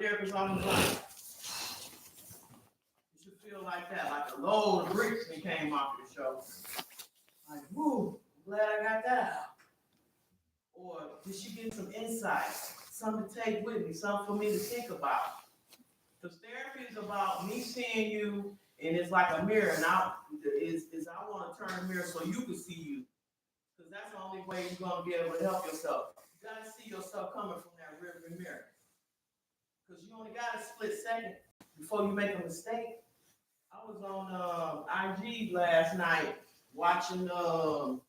therapist almost like you should feel like that, like a load of bricks that came off your shoulder. Like, woo, I'm glad I got that out. Or did she get some insight, something to take with me, something for me to think about? Because therapy is about me seeing you, and it's like a mirror. And I want to turn the mirror so you can see you. Because that's the only way you're going to be able to help yourself. You got to see yourself coming from that rearview mirror. Because you only got a split second before you make a mistake. I was on IG last night watching, looking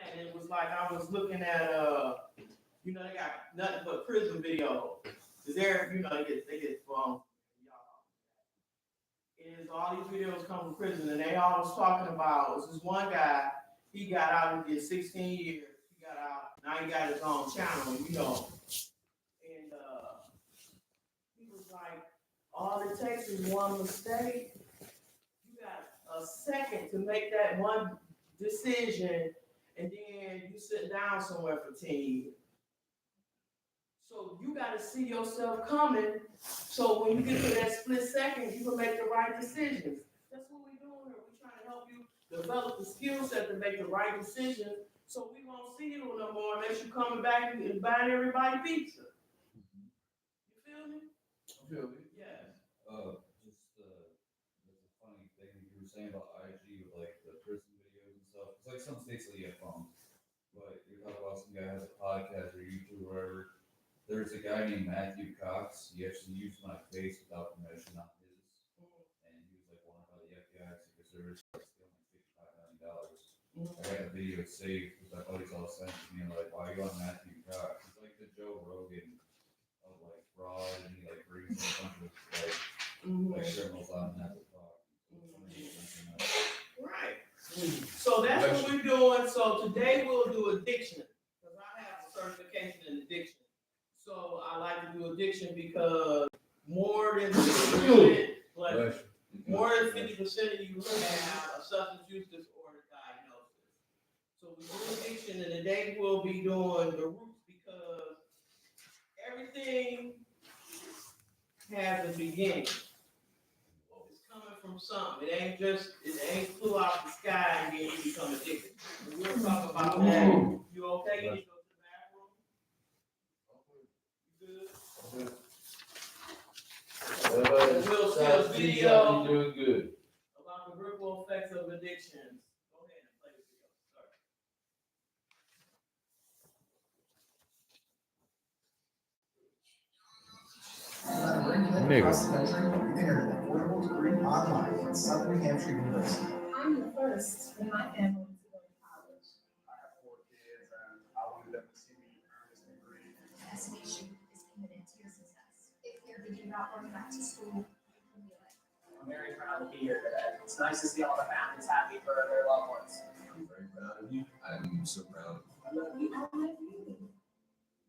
at it. It was like I was looking at, they got nothing but prison videos. Cause they're, they get from y'all. Is all these videos come from prison, and they all was talking about was this one guy. He got out and did 16 years. He got out. Now he got his own channel, And he was like, all it takes is one mistake. You got a second to make that one decision, and then you sit down somewhere for 10 years. So you got to see yourself coming. So when you get to that split second, you can make the right decisions. That's what we're doing here. We're trying to help you develop the skill set to make the right decision. So we won't see you no more unless you're coming back and buying everybody pizza. You feel me? I feel me. Yes. That's a funny thing you were saying about IG with like the prison videos and stuff. It's like some states that you have phones, but you're talking about some guy has a podcast or YouTube or whatever. There's a guy named Matthew Cox. He actually used my face without permission on his, and he was like wanted by the FBI because there was like stealing like $55 million. I got the video saved because my buddies all sent to me and like, why are you on Matthew Cox? He's like the Joe Rogan of like fraud, and he like brings a bunch of like criminals on and have to talk. Right. So that's what we're doing. So today we'll do addiction because I have a certification in addiction. So I like to do addiction because more than 50%, more than 50% of you have a substance use disorder diagnosis. So we do addiction, and today we'll be doing the roots because everything has a beginning. It's coming from something. It ain't flew out the sky and then you become addicted. We'll talk about that. You okay? You need to go to the bathroom? You good? We'll see a video doing good about the ripple effects of addictions. Go ahead and play the video. Across the country, you can earn an affordable degree online at Southern New Hampshire University. I'm the first in my family to go to college. I have 4 kids, and I wanted them to see me earn this degree. Destination is committed to your success. If you're thinking about going back to school, I'm very proud to be here today. It's nice to see all the families happy for their loved ones. I'm very proud of you. I'm so proud. we all live here.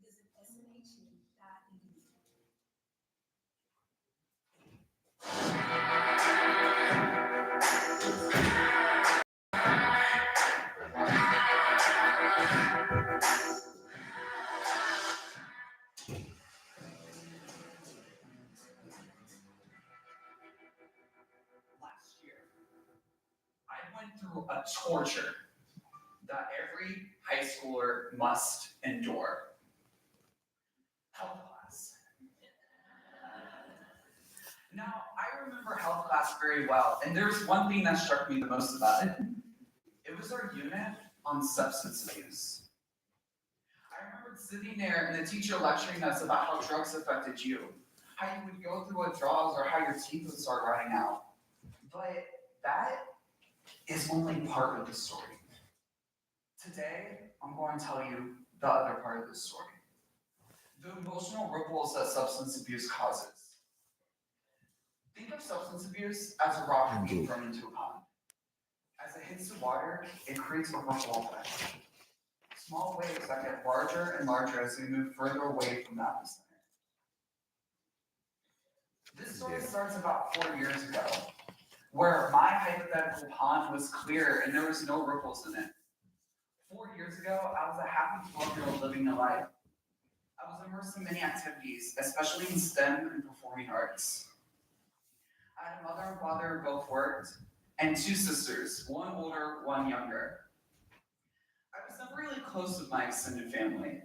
Visit destination.edu. Last year, I went through a torture that every high schooler must endure. Health class. Now, I remember health class very well, and there's one thing that struck me the most about it. It was our unit on substance abuse. I remember sitting there and the teacher lecturing us about how drugs affected you, how you would go through withdrawals or how your teeth would start rotting out. But that is only part of the story. Today, I'm going to tell you the other part of the story. The emotional ripples that substance abuse causes. Think of substance abuse as a rock being thrown into a pond. As it hits the water, it creates a ripple effect. Small waves that get larger and larger as we move further away from the epicenter. This story starts about 4 years ago, where my hypothetical pond was clear and there was no ripples in it. 4 years ago, I was a happy 12-year-old living a life. I was immersed in many activities, especially in STEM and performing arts. I had a mother and father who both worked, and two sisters, one older, one younger. I was never really close with my extended family,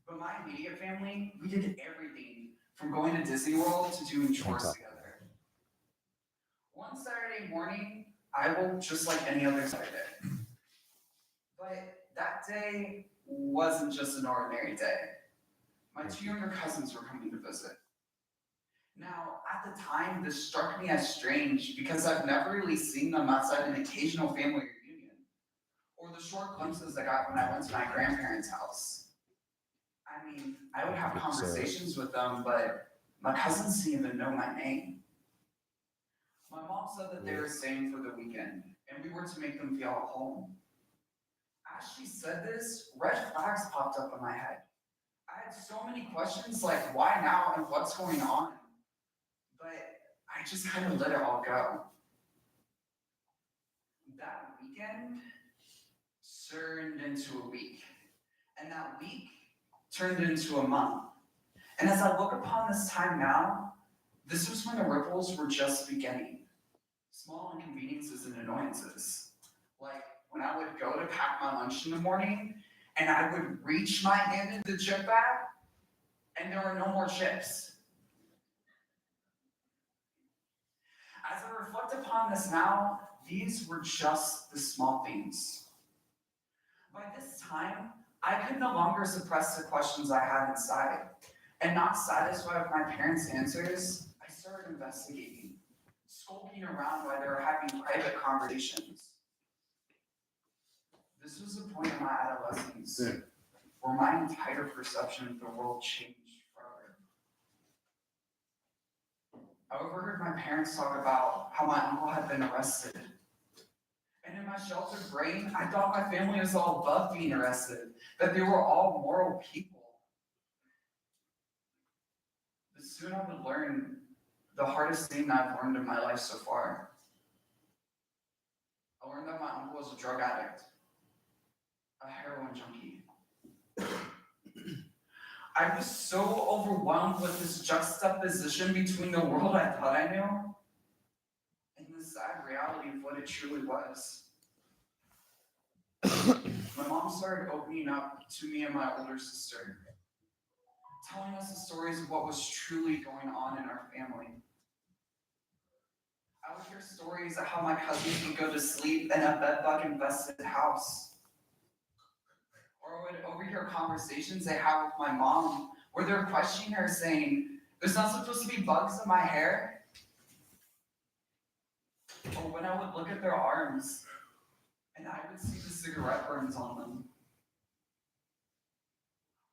but my immediate family, we did everything from going to Disney World to doing chores together. One Saturday morning, I woke just like any other Saturday. But that day wasn't just an ordinary day. My two younger cousins were coming to visit. Now, at the time, this struck me as strange because I've never really seen them outside an occasional family reunion, or the short glimpses I got when I went to my grandparents' house. I mean, I would have conversations with them, but my cousins didn't even know my name. My mom said that they were staying for the weekend, and we were to make them feel at home. As she said this, red flags popped up in my head. I had so many questions like why now and what's going on? But I just kind of let it all go. That weekend turned into a week, and that week turned into a month. And as I look upon this time now, this was when the ripples were just beginning. Small inconveniences and annoyances. Like when I would go to pack my lunch in the morning and I would reach my hand into the chip bag and there were no more chips. As I reflect upon this now, these were just the small things. By this time, I could no longer suppress the questions I had inside. And not satisfied with my parents' answers, I started investigating, skulking around while they were having private conversations. This was the point in my adolescence where my entire perception of the world changed forever. I overheard my parents talk about how my uncle had been arrested. And in my sheltered brain, I thought my family was all above being arrested, that they were all moral people. But soon I would learn the hardest thing I've learned in my life so far. I learned that my uncle was a drug addict, a heroin junkie. I was so overwhelmed with this juxtaposition between the world I thought I knew and the sad reality of what it truly was. My mom started opening up to me and my older sister, telling us the stories of what was truly going on in our family. I would hear stories of how my cousins would go to sleep in a bedbug-infested house. Or I would overhear conversations they have with my mom where they're questioning her saying, "There's not supposed to be bugs in my hair?" Or when I would look at their arms and I would see the cigarette burns on them.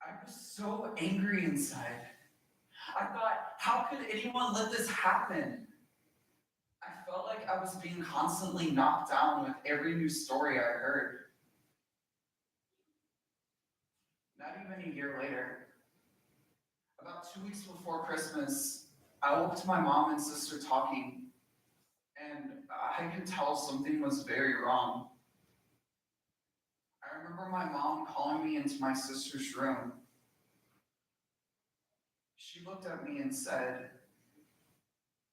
I was so angry inside. I thought, how could anyone let this happen? I felt like I was being constantly knocked down with every new story I heard. Not even a year later, about 2 weeks before Christmas, I woke to my mom and sister talking, and I could tell something was very wrong. I remember my mom calling me into my sister's room. She looked at me and said,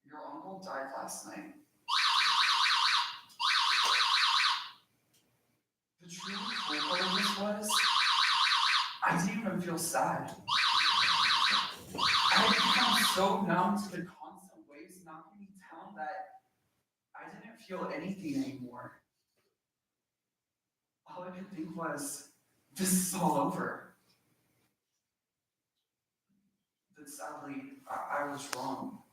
"Your uncle died last night." The truly cool part of this was, I didn't even feel sad. I had become so numb to the constant waves knocking me down that I didn't feel anything anymore. All I could think was, this is all over. But sadly, I was wrong.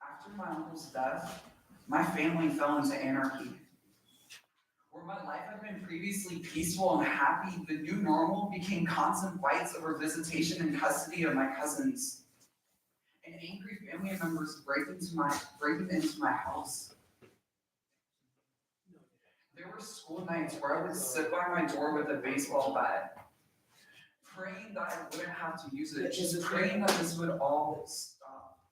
After my uncle's death, my family fell into anarchy. Where my life had been previously peaceful and happy, the new normal became constant fights over visitation and custody of my cousins. And angry family members breaking into my house. There were school nights where I would sit by my door with a baseball bat, praying that I wouldn't have to use it, just praying that this would all stop.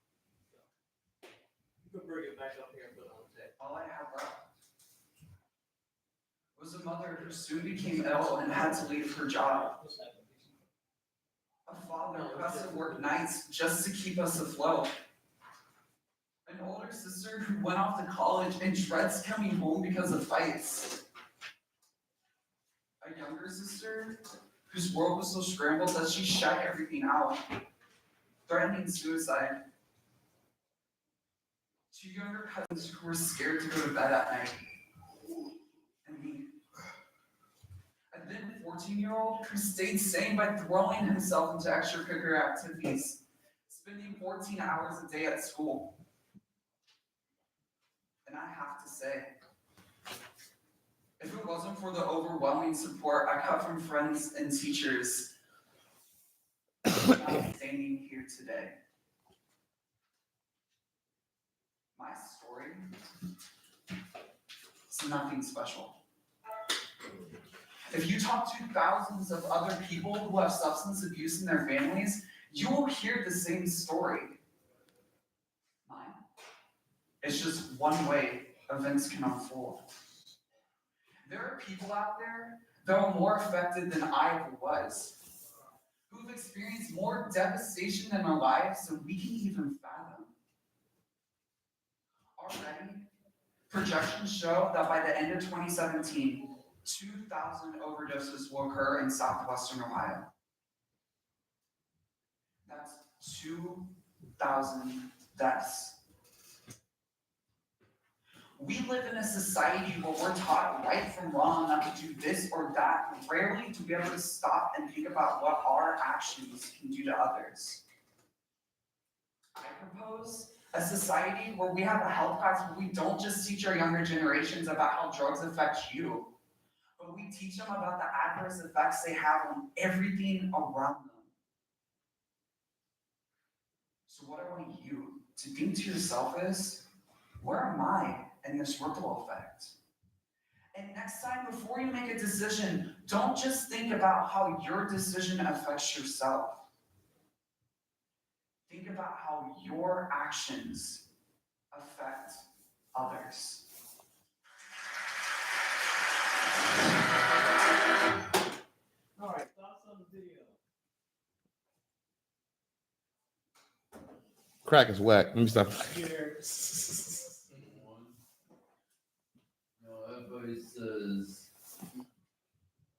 You can bring it back up here and put it on the table. All I had left was a mother who soon became ill and had to leave her job. A father who has to work nights just to keep us afloat. An older sister who went off to college and dreads coming home because of fights. A younger sister whose world was so scrambled that she shut everything out, threatening suicide. Two younger cousins who were scared to go to bed at night. And me. A then 14-year-old who stayed sane by throwing himself into extracurricular activities, spending 14 hours a day at school. And I have to say, if it wasn't for the overwhelming support I got from friends and teachers, I would not be standing here today. My story is nothing special. If you talk to thousands of other people who have substance abuse in their families, you will hear the same story. Mine. It's just one way events can unfold. There are people out there that are more affected than I ever was, who've experienced more devastation in our lives than we can even fathom. Already, projections show that by the end of 2017, 2,000 overdoses will occur in southwestern Ohio. That's 2,000 deaths. We live in a society where we're taught right from wrong, not to do this or that. Rarely do we ever stop and think about what our actions can do to others. I propose a society where we have a health class where we don't just teach our younger generations about how drugs affect you, but we teach them about the adverse effects they have on everything around them. So what I want you to think to yourself is, where am I in this ripple effect? And next time, before you make a decision, don't just think about how your decision affects yourself. Think about how your actions affect others. All right, thoughts on the video? Crack is whack. Let me stop. Here. No, everybody says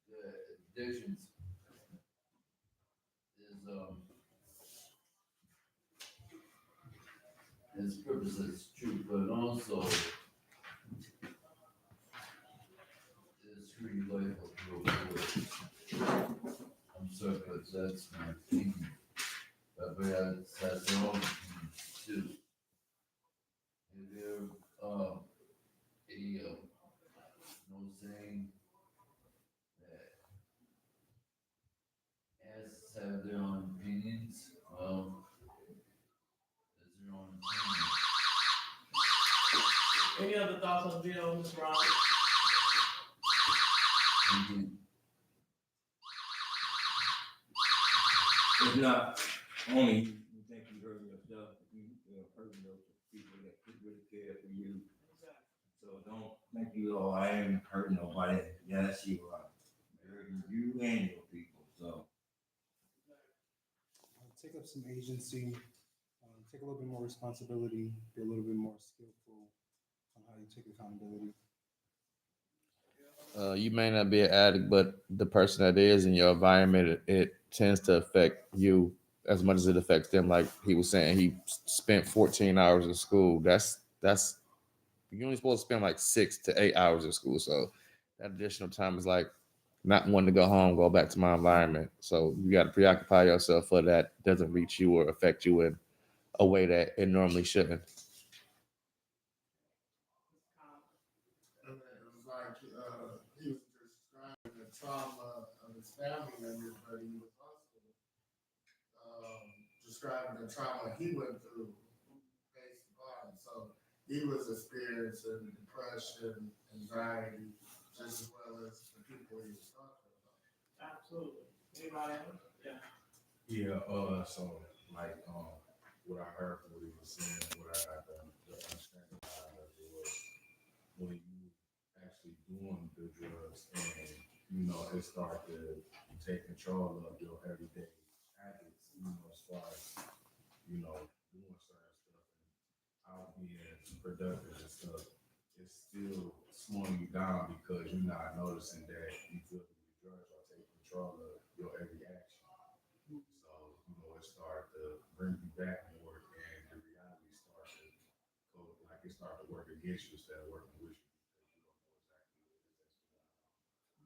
that addictions is its purpose is true, but also it's free life of real good. I'm sorry, but that's my opinion. Everybody has their own opinion too. If you're saying that as have their own opinions, well, it's their own opinion. Any other thoughts on the video, Mr. Brown? It's not only you think you hurt yourself, you hurt those people that really care for you. So don't think I ain't hurting nobody. Yes, you are. Hurting you and your people. So take up some agency, take a little bit more responsibility, be a little bit more skillful on how you take accountability. You may not be an addict, but the person that is in your environment, it tends to affect you as much as it affects them. Like he was saying, he spent 14 hours in school. That's you're only supposed to spend like 6 to 8 hours in school. So that additional time is like not wanting to go home, go back to my environment. So you got to preoccupy yourself for that doesn't reach you or affect you in a way that it normally shouldn't. It was like he was describing the trauma of his family members, but he was also describing the trauma he went through based upon it. So he was experiencing depression, anxiety, just as well as the people he was talking about. Absolutely. Anybody else? Yeah. Yeah, so like what I heard from what he was saying, what I got the understanding out of it was when you actually actually doing the drugs, and you know it start to take control of your everyday habits. You know, as far as you know doing certain stuff and out being productive and stuff. It's still slowing you down because you're not noticing that you feel that the drugs are taking control of your every action. So, you know, it started to bring you back more and the reality starts to go, like it started to work against you instead of working with you because you don't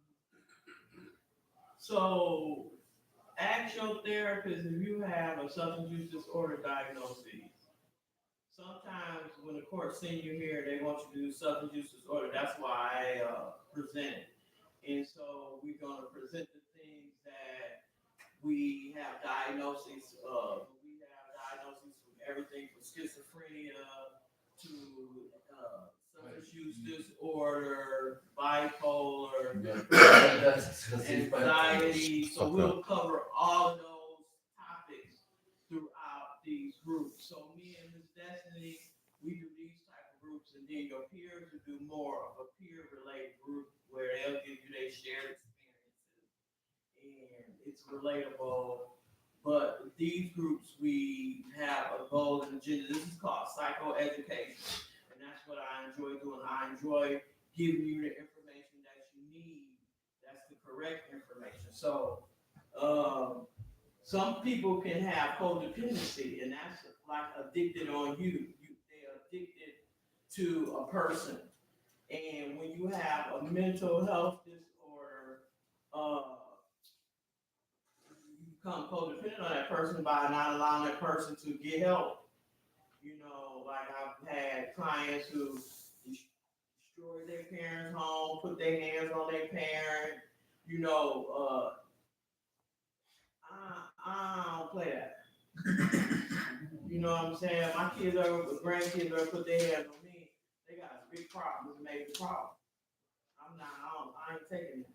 know exactly what it is that's going on. So, ask your therapist if you have a substance use disorder diagnosis. Sometimes when the court send you here, they want you to do substance use disorder. That's why I present. And so we're gonna present the things that we have diagnoses of. We have diagnoses from everything from schizophrenia to substance use disorder, bipolar, anxiety. So we'll cover all of those topics throughout these groups. So me and Ms. Destiny, we do these type of groups, and then your peers will do more of a peer-related group where they'll give you their shared experiences, and it's relatable. But these groups, we have a goal and agenda. This is called psychoeducation, and that's what I enjoy doing. I enjoy giving you the information that you need. That's the correct information. So, some people can have codependency, and that's like addicted on you. They're addicted to a person. And when you have a mental health disorder, you become codependent on that person by not allowing that person to get help. You know, like I've had clients who destroy their parents' home, put their hands on their parent. You know, I don't play that. You know what I'm saying? My kids are, grandkids are put their hands on me. They got a big problem, it's a major problem. I ain't taking it.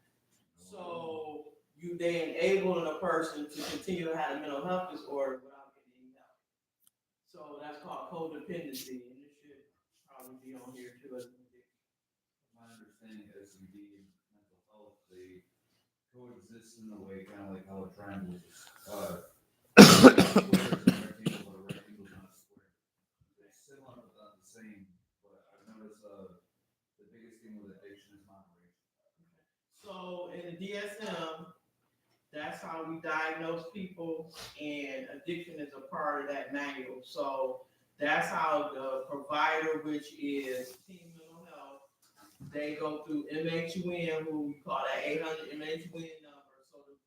So they enabling a person to continue to have a mental health disorder without getting any help. So that's called codependency, and this should probably be on here too as an addiction. My understanding is SUD and mental health, they coexist in a way kind of like how a triangle is. Squares and rectangles, but a rectangle is not a square. They're similar but not the same. But I've noticed the biggest thing with addiction is moderation. So in the DSM, that's how we diagnose people, and addiction is a part of that manual. So that's how the provider, which is Team Mental Health, they go through MHUN, who we call that 800 MHUN number. So the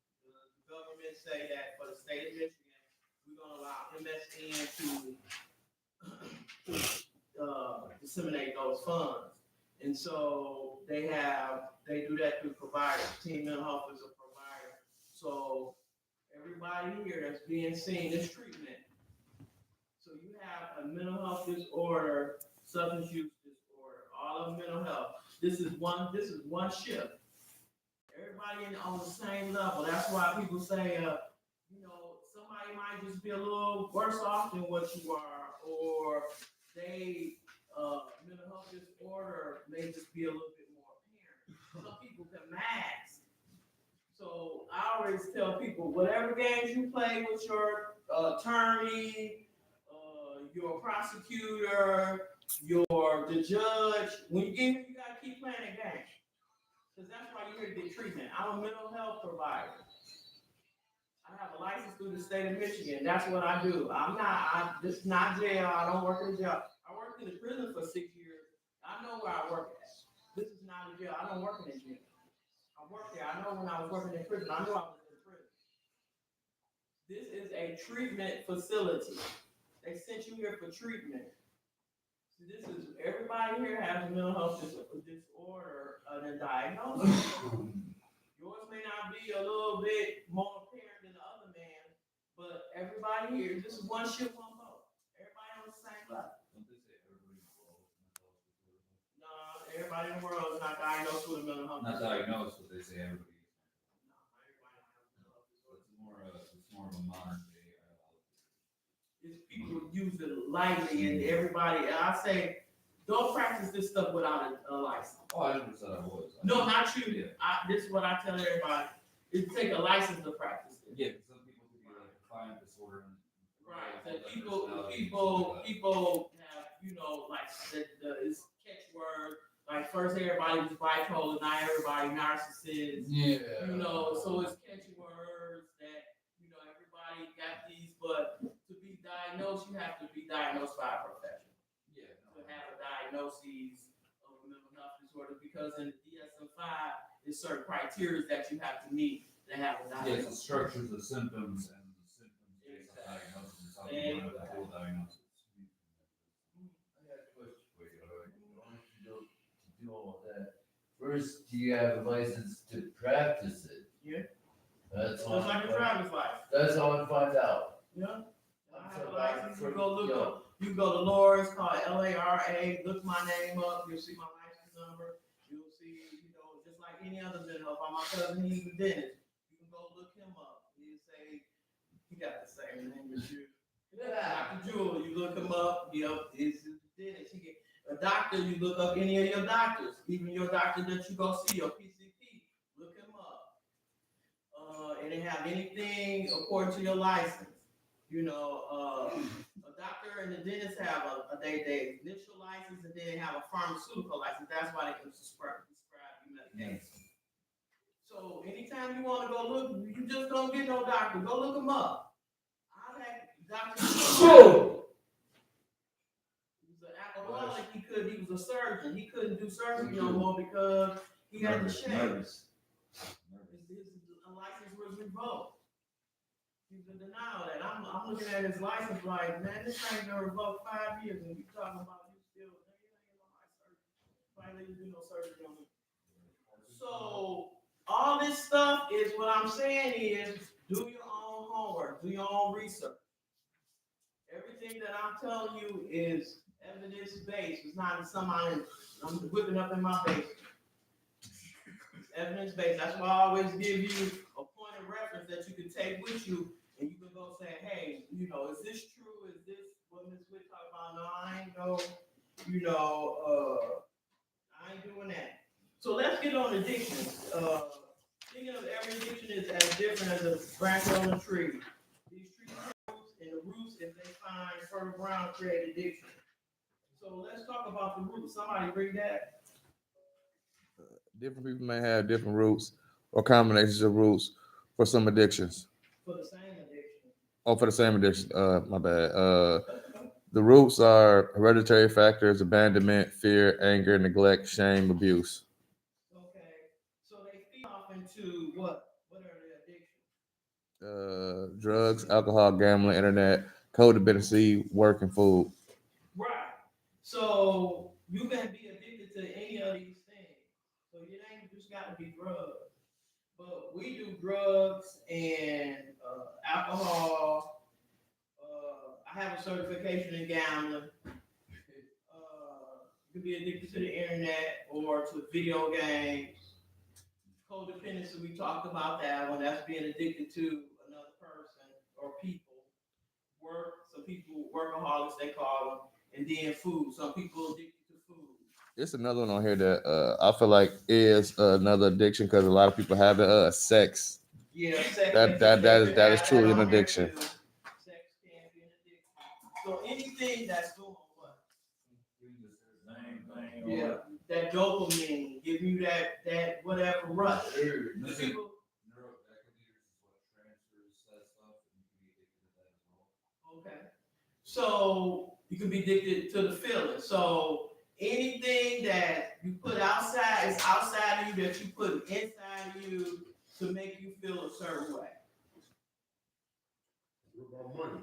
government say that for the state of Michigan, we're going to allow MSN to disseminate those funds. And so they do that through providers. Team Mental Health is a provider. So everybody here that's being seen is treatment. So you have a mental health disorder, substance use disorder, all of mental health. This is one shift. Everybody on the same level. That's why people say, somebody might just be a little worse off than what you are, or they mental health disorder may just be a little bit more apparent. Some people can mask. So I always tell people, whatever games you play with your attorney, your prosecutor, the judge, when you get here, you gotta keep playing that game. Because that's why you're here to get treatment. I'm a mental health provider. I have a license through the state of Michigan. That's what I do. This is not jail. I don't work in jail. I worked in the prison for 6 years. I know where I work at. This is not a jail. I don't work in a jail. I work there. I know when I was working in prison. I knew I was in prison. This is a treatment facility. They sent you here for treatment. So this is, everybody here has a mental health disorder and diagnosis. Yours may not be a little bit more apparent than the other man, but everybody here, this is one ship, one boat. Everybody on the same level. Don't they say everybody in the world is mental health disorder? No, everybody in the world is not diagnosed with a mental health Not disorder. diagnosed, but they say everybody is. No, everybody has a mental health disorder. It's more of a modern day It's people use it lightly, and everybody, and I say, don't practice this stuff without a license. Oh, I never said I was. No, not you. This is what I tell everybody. It take a license to practice it. Yeah, some people could be like defiant disorder. Right. So people have, you know, like it's catchword. Like first everybody was bipolar, now everybody narcissist. Yeah. You know, so it's catchy words that, you know, everybody got these, but to be diagnosed, you have to be diagnosed by a professional. Yeah. To have a diagnosis of a mental health disorder, because in the DSM-5, there's certain criteria that you have to meet to have a Yes, diagnosis. it structures the symptoms and the symptoms based on diagnosis. How you learn the full diagnosis. I got a question for you, all right? In order to do all that, first, do you have a license to practice it? Yeah. That's It's all. like a driver's license. That's all I find out. Yeah. I have a So, license. You for- go look yo. up. You go to Laura's, call LARA. Look my name up. You'll see my license number. You'll see, you know, just like any other mental health. My cousin, he's a dentist. You can go look him up. He'll say he got the same name as you. Dr. Jewel, you look him up. Yep, it's the dentist. He get a doctor. You look up any of your doctors, even your doctor that you go see, your PCP. Look him up. And they have anything according to your license. You know, a doctor and the dentist have they initial license, and then they have a pharmaceutical license. That's why they can prescribe you medication. So anytime you want to go look, you just don't get no doctor. Go look them up. I've had doctors. He was an alcoholic. He was a surgeon. He couldn't do surgery no more because he had to shave. His license was revoked. He's in denial of that. I'm looking at his license like, man, this thing been revoked 5 years, and you talking about you still, you ain't get no surgery. Finally, you do no surgery on me. So all this stuff is what I'm saying is do your own homework, do your own research. Everything that I'm telling you is evidence based. It's not something I'm whipping up in my basement. It's evidence based. That's why I always give you a point of reference that you can take with you. And you can go say, hey, you know, is this true? Is this what Ms. Witt talking about? No, I ain't go, you know, I ain't doing that. So let's get on addiction. Thinking of every addiction is as different as a branch on a tree. These trees roots, and the roots, if they find fertile ground, create addiction. So let's talk about the roots. Somebody bring that. Different people may have different roots or combinations of roots for some addictions. For the same addiction. Oh, for the same addiction. My bad. The roots are hereditary factors: abandonment, fear, anger, neglect, shame, abuse. Okay. So they feed off into what? What are the addictions? Drugs, alcohol, gambling, internet, codependency, work, and food. Right. So you can be addicted to any of these things. So it ain't just got to be drugs. But we do drugs and alcohol. I have a certification in gambling. You can be addicted to the internet or to video games. Codependency, we talked about that one. That's being addicted to another person or people. Work, some people workaholics they call them, and then food. Some people addicted to food. There's another one on here that I feel like is another addiction because a lot of people have it. Sex. Yeah, sex. That is truly an addiction. Sex can be an addiction. So anything that's doing what? Yeah, that dopamine, give you that whatever rush. People, okay. So you can be addicted to the feeling. So anything that you put outside is outside of you that you put inside of you to make you feel a certain way. What about money?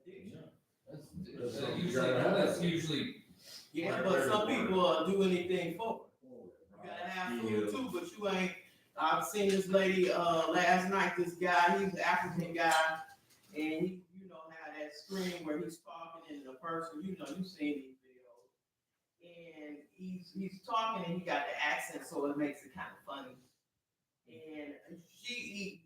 Addiction. That's usually. Yeah, but some people do anything for it. You gotta have food too, but you ain't. I've seen this lady last night. This guy, he's an African guy, and he, you know, had that screen where he's talking and the person, you know, you've seen these videos, and he's talking and he got the accent, so it makes it kind of funny. And she eating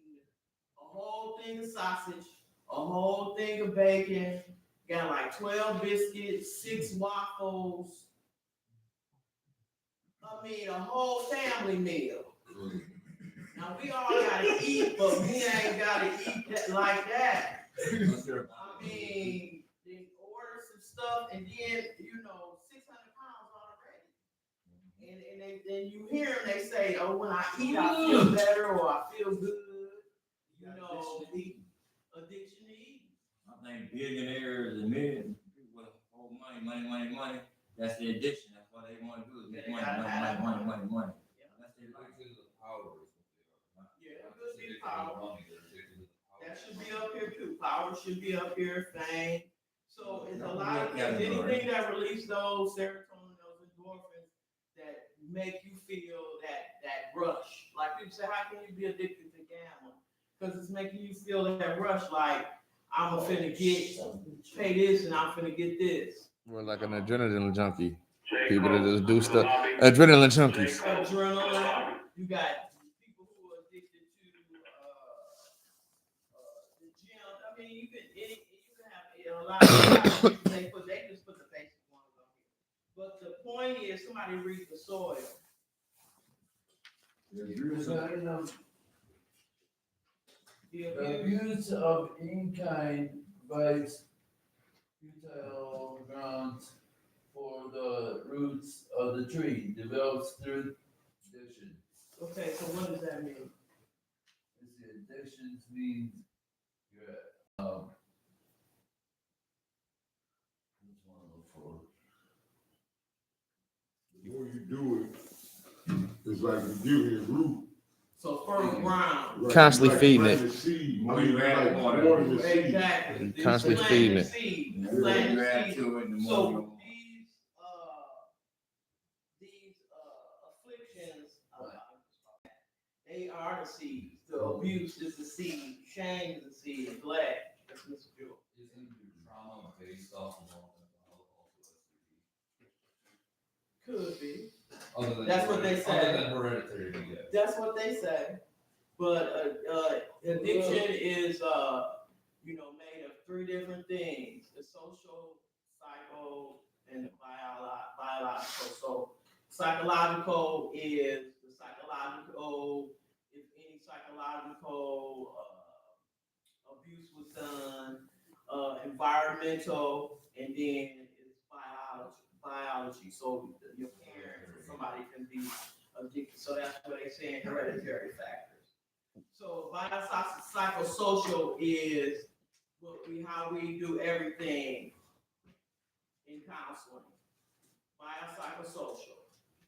a whole thing of sausage, a whole thing of bacon, got like 12 biscuits, 6 waffles. I mean, a whole family meal. Now we all gotta eat, but we ain't gotta eat that like that. I mean, they order some stuff and then, 600 pounds already. And then you hear them, they say, oh, when I eat, I feel better or I feel good. The addiction to eat. I think billionaires and millions, people with whole money, that's their addiction. That's what they want to do is make money. That's their Addicted to the power is what they are. Yeah, Not it could just be addicted to power. money, they're addicted to the power. That should be up here too. Power should be up here, fame. So it's a That would lot of be a things, category. anything that release those serotonin, those endorphins that make you feel that rush. Like people say, how can you be addicted to gambling? Because it's making you feel that rush, like I'm finna pay this and I'm finna get this. We're like an adrenaline junkie. People that just do stuff. Adrenaline junkies. Adrenaline. You got people who are addicted to the gym. I mean, you can have a lot of they just put the basic ones on here. But the point is, somebody read the soil. The abuse of in-kind provides fertile ground for the roots of the tree, develops through addiction. Okay, so what does that mean? Addictions means you're which one to look for? The more you do it, it's like you give it a root. So fertile ground. Right. Constantly Like feeding planting it. a seed. More you add, Like more watering the seed. Exactly. Constantly Planting feeding the it. seed. The Planting more you the add seed. to it, the more So you these afflictions, they are the seeds. The abuse is the seed. Shame is the seed. Neglect. That's Mr. Jewel. Isn't trauma based off of all Could be. Other than That's what they say. Other than hereditary, yeah. That's what they say. But addiction is made of 3 different things: the social, psycho, and the biological. So psychological is the psychological. If any psychological abuse was done, environmental, and then it's biology. So your parents or somebody can be addicted. So that's what they say in hereditary factors. So biopsychosocial is how we do everything in counseling. Biopsychosocial.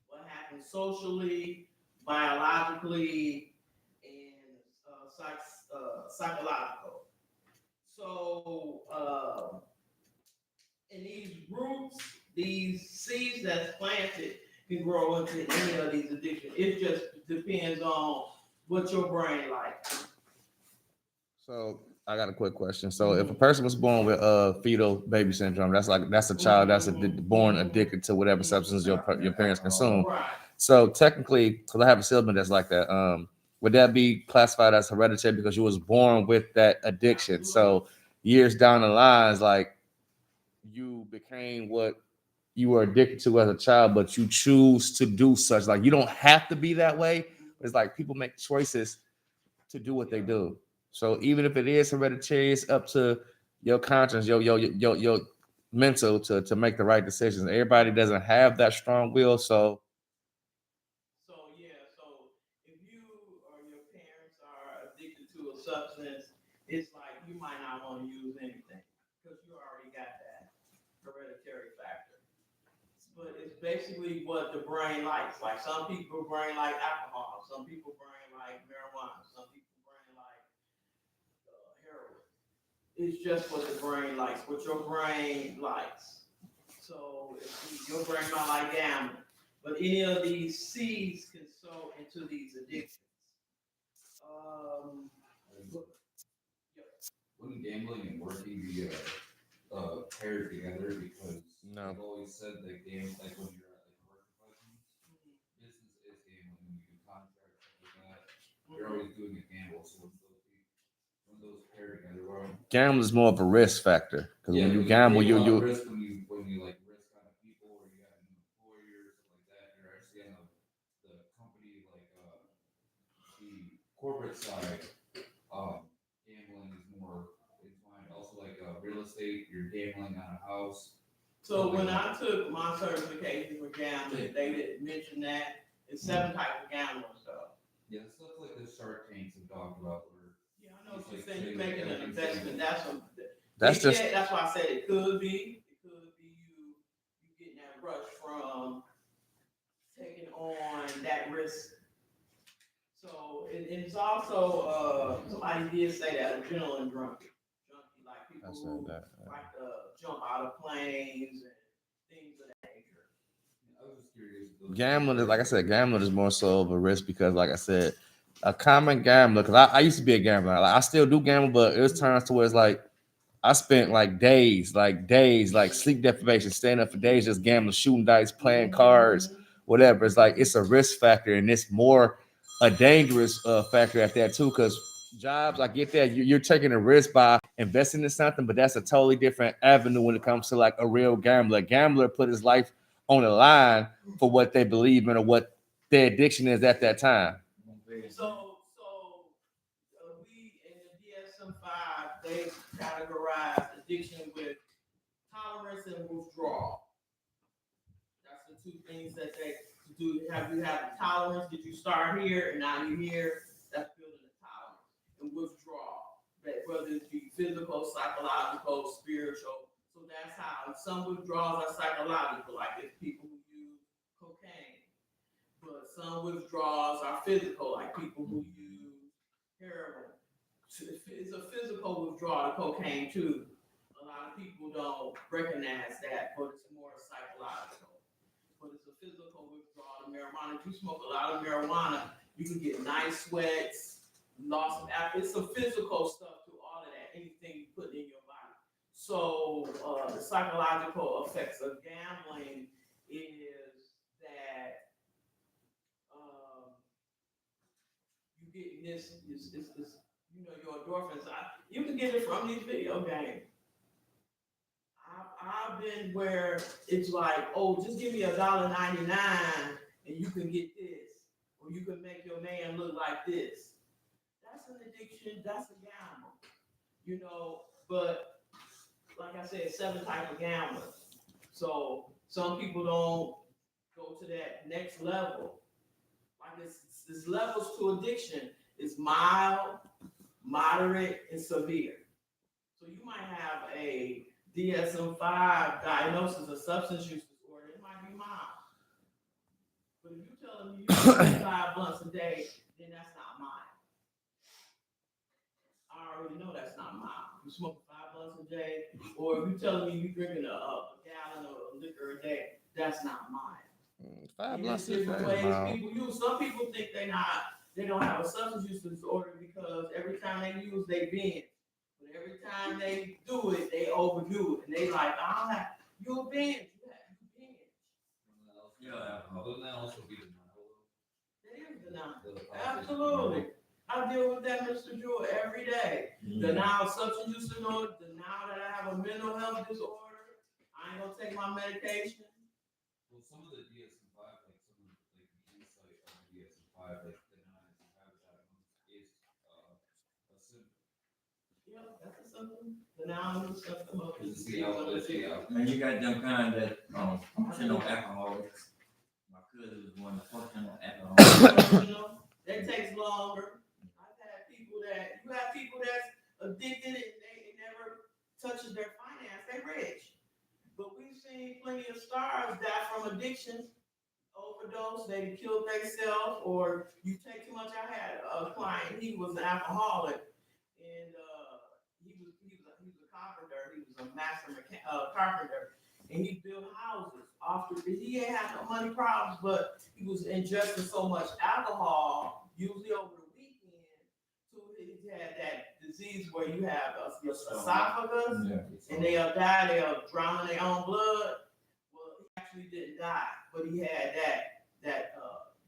What happens socially, biologically, and psychological. So in these roots, these seeds that's planted can grow into any of these addictions. It just depends on what your brain likes. So I got a quick question. So if a person was born with fetal baby syndrome, that's a child that's born addicted to whatever substance your parents consume. Right. So technically, because I have a sibling that's like that, would that be classified as hereditary because you was born with that addiction? So years down the lines, like you became what you were addicted to as a child, but you choose to do such. Like you don't have to be that way. It's like people make choices to do what they do. So even if it is hereditary, it's up to your conscience, your mental to make the right decisions. Everybody doesn't have that strong will, so if you or your parents are addicted to a substance, it's like you might not want to use anything because you already got that hereditary factor. But it's basically what the brain likes. Like some people brain like alcohol, some people brain like marijuana, some people brain like heroin. It's just what the brain likes, what your brain likes. So if your brain might like gambling, but any of these seeds can sow into these addictions. Wouldn't gambling and working be paired together because no. I've always said that game, like when you're at like work professions, business is gambling. When you do contracts like that, you're always doing a gamble. So when those pair together, Gambling is more of a risk factor. Because when you gamble, you risk when you like risk on the people or you got an employer or something like that. You're actually on the company like the corporate side. Gambling is more entwined. Also like real estate, you're gambling on a house. So when I took my certification for gambling, they didn't mention that. It's 7 types of gambling stuff. Yeah, stuff like the Shark Tanks have talked about. Yeah, I know what you're saying. You're making an investment. that's just That's why I said it could be. It could be you getting that rush from taking on that risk. So it's also somebody did say that adrenaline junkie, like people who like to jump out of planes and things of that nature. I was just curious. gambling is, like I said, gambling is more so of a risk because, like I said, a common gambler. Because I used to be a gambler. Like, I still do gamble, but it was times to where it's like I spent like days, like sleep deprivation, staying up for days, just gambling, shooting dice, playing cards, whatever. It's like it's a risk factor, and it's more a dangerous factor at that too. Because jobs, I get that you're taking a risk by investing in something, but that's a totally different avenue when it comes to like a real gambler. A gambler put his life on the line for what they believe in or what their addiction is at that time. So we in the DSM-5 they categorize addiction with tolerance and withdrawal. That's the two things that they do. Have you have tolerance? Did you start here and now you're here? That's building a tolerance and withdrawal. That whether it be physical, psychological, spiritual. So that's how some withdrawals are psychological, like it's people who use cocaine. But some withdrawals are physical, like people who use heroin. It's a physical withdrawal to cocaine too. A lot of people don't recognize that, but it's more psychological. But it's a physical withdrawal to marijuana. If you smoke a lot of marijuana, you can get nice sweats, loss of appetite. It's some physical stuff to all of that, anything you put in your body. So the psychological effects of gambling is that you getting this your endorphins. You can get it from these video games. I've been where it's like, oh, just give me $1.99 and you can get this, or you can make your man look like this. That's an addiction. That's a gamble, But like I said, 7 types of gamblers. So some people don't go to that next level. Like it's levels to addiction. It's mild, moderate, and severe. So you might have a DSM-5 diagnosis of substance use disorder. It might be mild. But if you're telling me you smoke 5 blunts a day, then that's not mild. I already know that's not mild. You smoke 5 blunts a day, or if you're telling me you're drinking a gallon of liquor a day, that's not mild. 5 blunts a day. People use. Some people think they don't have a substance use disorder because every time they use, they binge. But every time they do it, they overdo it. And they like, I don't have, you a binge. You binge. Yeah, wouldn't that also be denial? It is denial. Absolutely. I deal with that, Mr. Jewell, every day. Denial of substance use disorder, denial that I have a mental health disorder. I ain't gonna take my medication. Well, some of the DSM-5, like some of the insight of the DSM-5, like denies and habitat is a symptom. Yep, that's a symptom. Denial is a symptom of the outlet. And you got them kind that functional alcoholics. My cousin was one of the functional alcoholics. That takes longer. You have people that's addicted and they never touches their finance. They rich. But we've seen plenty of stars die from addiction, overdose, they killed themselves, or you take too much. I had a client, he was an alcoholic, and he was a carpenter, he was a master carpenter, and he built houses. He ain't had no money problems, but he was ingesting so much alcohol, usually over the weekend, he had that disease where you have your esophagus, and they'll die, they'll drown in their own blood. Well, he actually didn't die, but he had that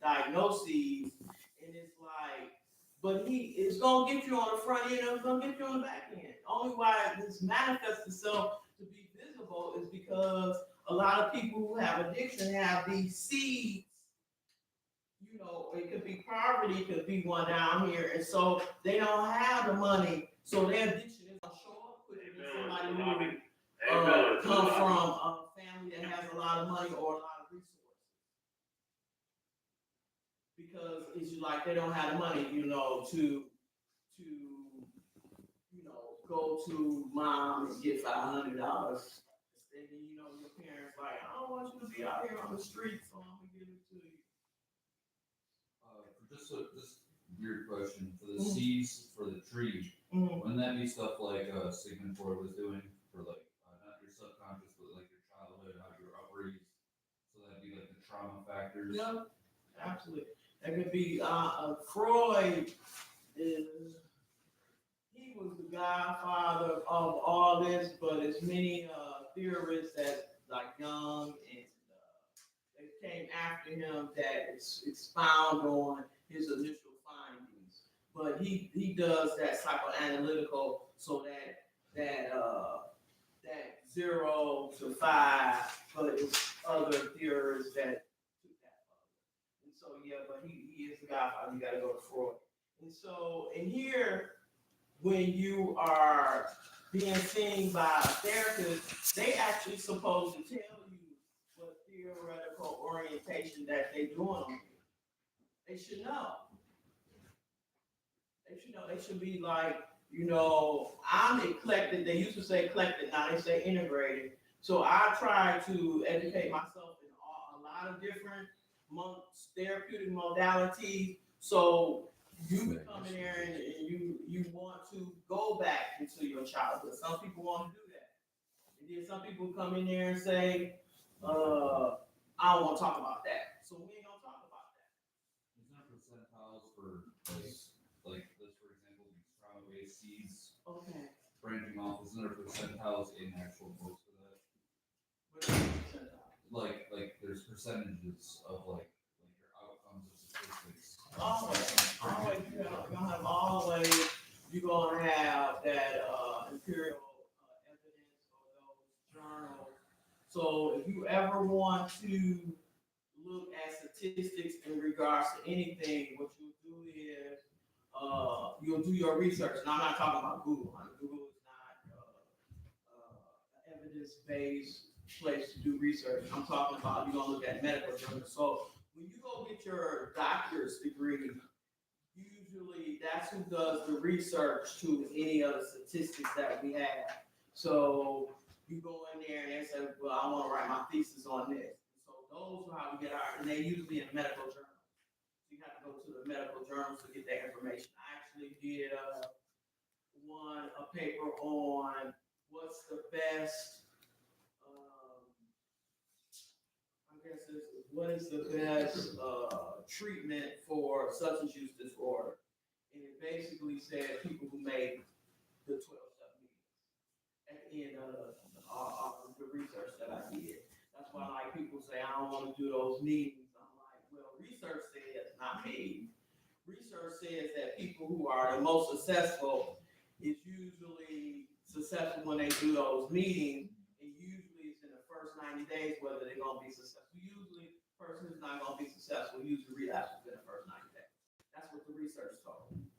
diagnosis, and it's like, but it's gonna get you on the front end, and it's gonna get you on the back end. Only why this manifests itself applicable is because a lot of people who have addiction have these seeds. You know, it could be poverty, it could be one down here, and so they don't have the money, so their addiction is gonna show up quicker than somebody who come from a family that has a lot of money or a lot of resources. Because it's like they don't have the money, you know, to go to mom and get $500. And then, you know, your parents like, I don't want you to be out here on the street, so I'm gonna give it to you. Just weird question for the seeds for the tree. Wouldn't that be stuff like Sigmund Freud was doing for like not your subconscious, but like your childhood, how you were upraised? So that'd be like the trauma factors. Yep, absolutely. That could be Freud is he was the godfather of all this, but there's many theorists that like Young and they came after him that expound on his initial findings. But he does that psychoanalytical so that 0 to 5, but it's other theorists that took that further. And so yeah, but he is the godfather. You got to go to Freud. And so in here, when you are being seen by a therapist, they actually supposed to tell you what theoretical orientation that they're doing on you. They should know. They should know. They should be like, you know, I'm eclectic. They used to say eclectic, now they say integrated. So I try to educate myself in a lot of different therapeutic modalities. So you come in there and you want to go back into your childhood. Some people want to do that. And then some people come in there and say, I don't want to talk about that. So we ain't gonna talk about that. There's not percentiles for like this, for example, these trauma-based seeds. Okay. Branching off, isn't there percentiles in actual books for that? What is percentile? Like there's percentages of like your outcomes of statistics. Always, you're gonna have always, you're gonna have that empirical evidence or those journals. So if you ever want to look at statistics in regards to anything, what you do is you'll do your research. And I'm not talking about Google. I mean, Google is not an evidence-based place to do research. I'm talking about you're gonna look at medical journals. So when you go get your doctor's degree, usually that's who does the research to any of the statistics that we have. So you go in there and they say, well, I want to write my thesis on this. So those are how we get our, and they usually in medical journals. So you have to go to the medical journals to get that information. I actually did a paper on what's the best, what is the best treatment for substance use disorder. And it basically said people who made the 12-step meetings at the end of the research that I did. That's why like people say, I don't want to do those meetings. I'm like, well, research says, not me. Research says that people who are the most successful is usually successful when they do those meetings. And usually it's in the first 90 days whether they're going to be successful. Usually the person who's not going to be successful usually relapses within the first 90 days. That's what the research told me.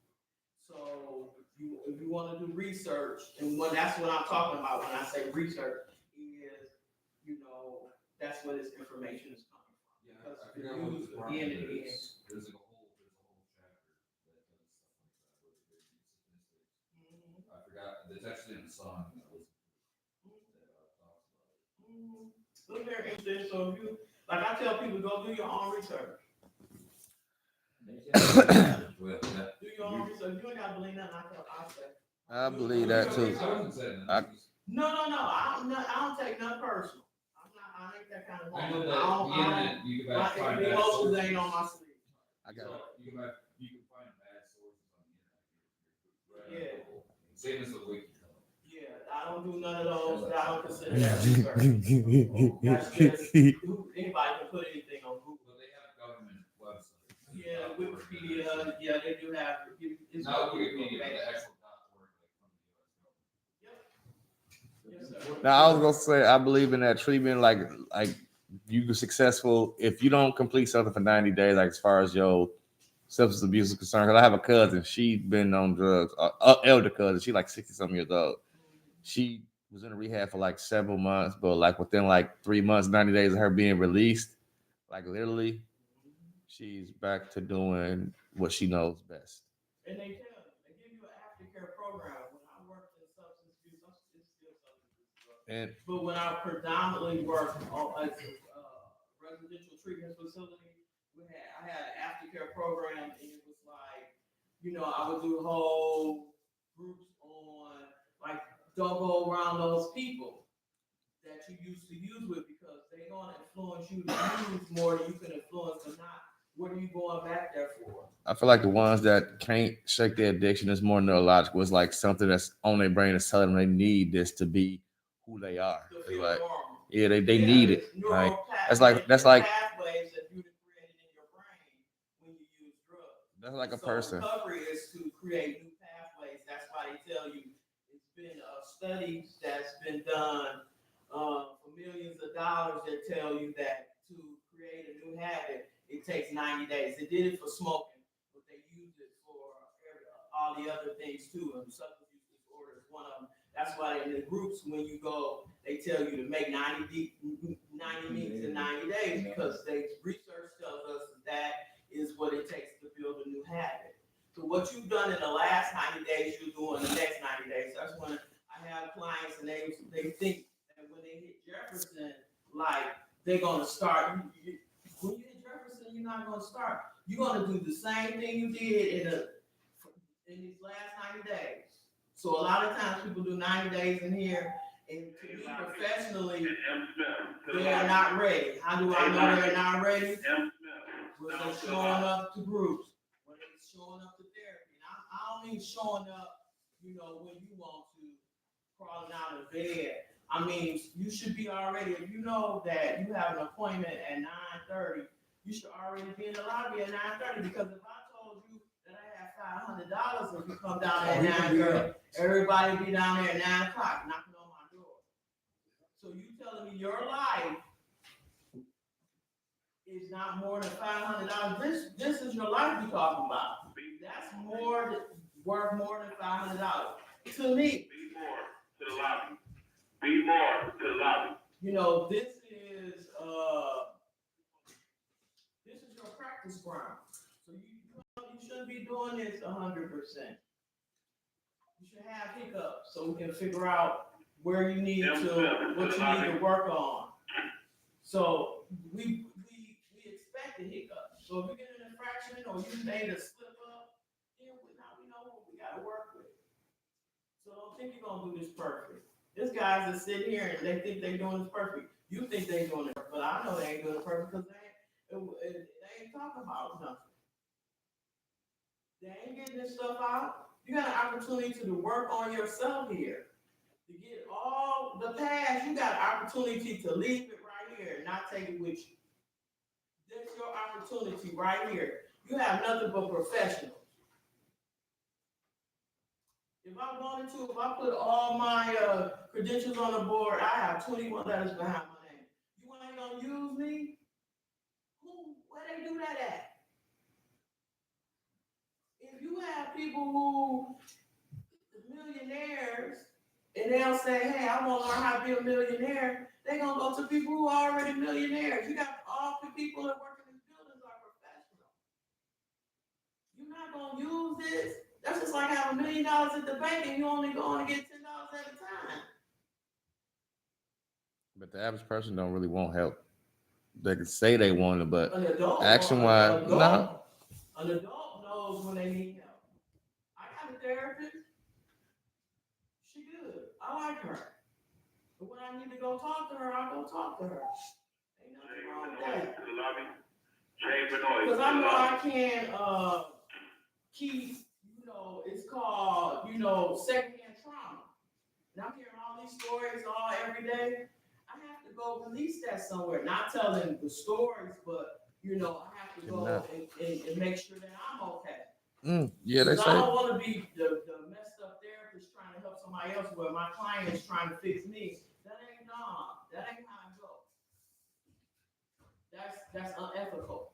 So if you want to do research, and that's what I'm talking about when I say research, is, you know, that's where this information is coming from. Yeah, Because I forgot what the department is. There's like a whole chapter that does stuff like that, where they use statistics. I forgot. It's actually in a song that was that talks about it. Look very interesting. So if you, like I tell people, go do your own research. Well, Do your own research. You ain't got to believe nothing I say. I believe that too. No. I don't take nothing personal. I ain't that kind of I know woman. that you can find My bad emotions sources. ain't on my sleeve. I got it. You can find bad sources on the internet. Yeah. Same as the wiki. Yeah, I don't do none of those. I don't consider that research. That's just anybody can put anything on Google. But they have government websites. Yeah, Wikipedia. Yeah, they do have. It's Not Wikipedia, but the actual .org, like from the U.S. government. Yep. Yes, sir. Now I was gonna say I believe in that treatment. Like you were successful if you don't complete something for 90 days. Like as far as your substance abuse is concerned, because I have a cousin. She been on drugs. Elder cousin. She like 60-something years old. She was in rehab for like several months, but like within like 3 months, 90 days of her being released, like literally, she's back to doing what she knows best. And they give you an aftercare program. When I worked in substance abuse, it's still substance abuse. And But when I predominantly worked as a residential treatment facility, I had an aftercare program, and it was like, I would do whole groups on like don't go around those people that you used to use with because they're gonna influence you to use more than you can influence or not. What are you going back there for? I feel like the ones that can't shake their addiction is more neurological. It's like something that's on their brain is telling them they need this to be who they are. To It's feel like, normal. yeah, they need it. It's Like neural that's like pathways that you created in your brain when you use drugs. that's like a So person. recovery is to create new pathways. That's why they tell you it's been a study that's been done for millions of dollars that tell you that to create a new habit, it takes 90 days. They did it for smoking, but they used it for all the other things too. And substance use disorder is one of them. That's why in the groups, when you go, they tell you to make 90 meetings in 90 days because research tells us that is what it takes to build a new habit. So what you've done in the last 90 days, you'll do in the next 90 days. That's when I have clients and they think that when they hit Jefferson, like they're gonna start. When you hit Jefferson, you're not gonna start. You're gonna do the same thing you did in these last 90 days. So a lot of times people do 90 days in here, and to me professionally, they are not ready. How do I know they're not ready? When they're showing up to groups, when they're showing up to therapy. And I don't mean showing up, when you want to, crawling out of bed. I mean, you should be already, if you know that you have an appointment at 9:30, you should already be in the lobby at 9:30, because if I told you that I have $500 if you come down there at 9:30, everybody be down there at 9 o'clock knocking on my door. So you telling me your life is not more than $500. This is your life you're talking about. That's worth more than $500 to me. Be more to the lobby. Be more to the lobby. This is your practice ground. So you shouldn't be doing this 100%. You should have hiccups so we can figure out where you need what you need to work on. So we expect a hiccup. So if you get an infraction or you made a slip up, then now we know what we got to work with. So don't think you're gonna do this perfect. There's guys that sit here and they think they're doing this perfect. You think they're doing it, but I know they ain't doing it perfect because they ain't talking about nothing. They ain't getting this stuff out. You got an opportunity to work on yourself here. To get all the past, you got an opportunity to leave it right here and not take it with you. That's your opportunity right here. You have nothing but professionals. If I wanted to, if I put all my credentials on the board, I have 21 letters behind my name. You ain't gonna use me? Where they do that at? If you have people who millionaires and they'll say, hey, I want to learn how to be a millionaire, they're gonna go to people who are already millionaires. You got all the people that work in these buildings are professionals. You're not gonna use this. That's just like having $1 million at the bank and you only going to get $10 at a time. But the average person don't really want help. They can say they want it, but An adult, action wise, no. An adult knows when they need help. I got a therapist. She good. I like her. But when I need to go talk to her, I go talk to her. Ain't nothing wrong with that. Because I know I can't keep, it's called, secondhand trauma. And I'm hearing all these stories every day. I have to go release that somewhere. Not tell them the stories, but, I have to go and make sure that I'm okay. Yeah, they say. I don't want to be the messed up therapist trying to help somebody else where my client is trying to fix me. That ain't how it go. That's unethical.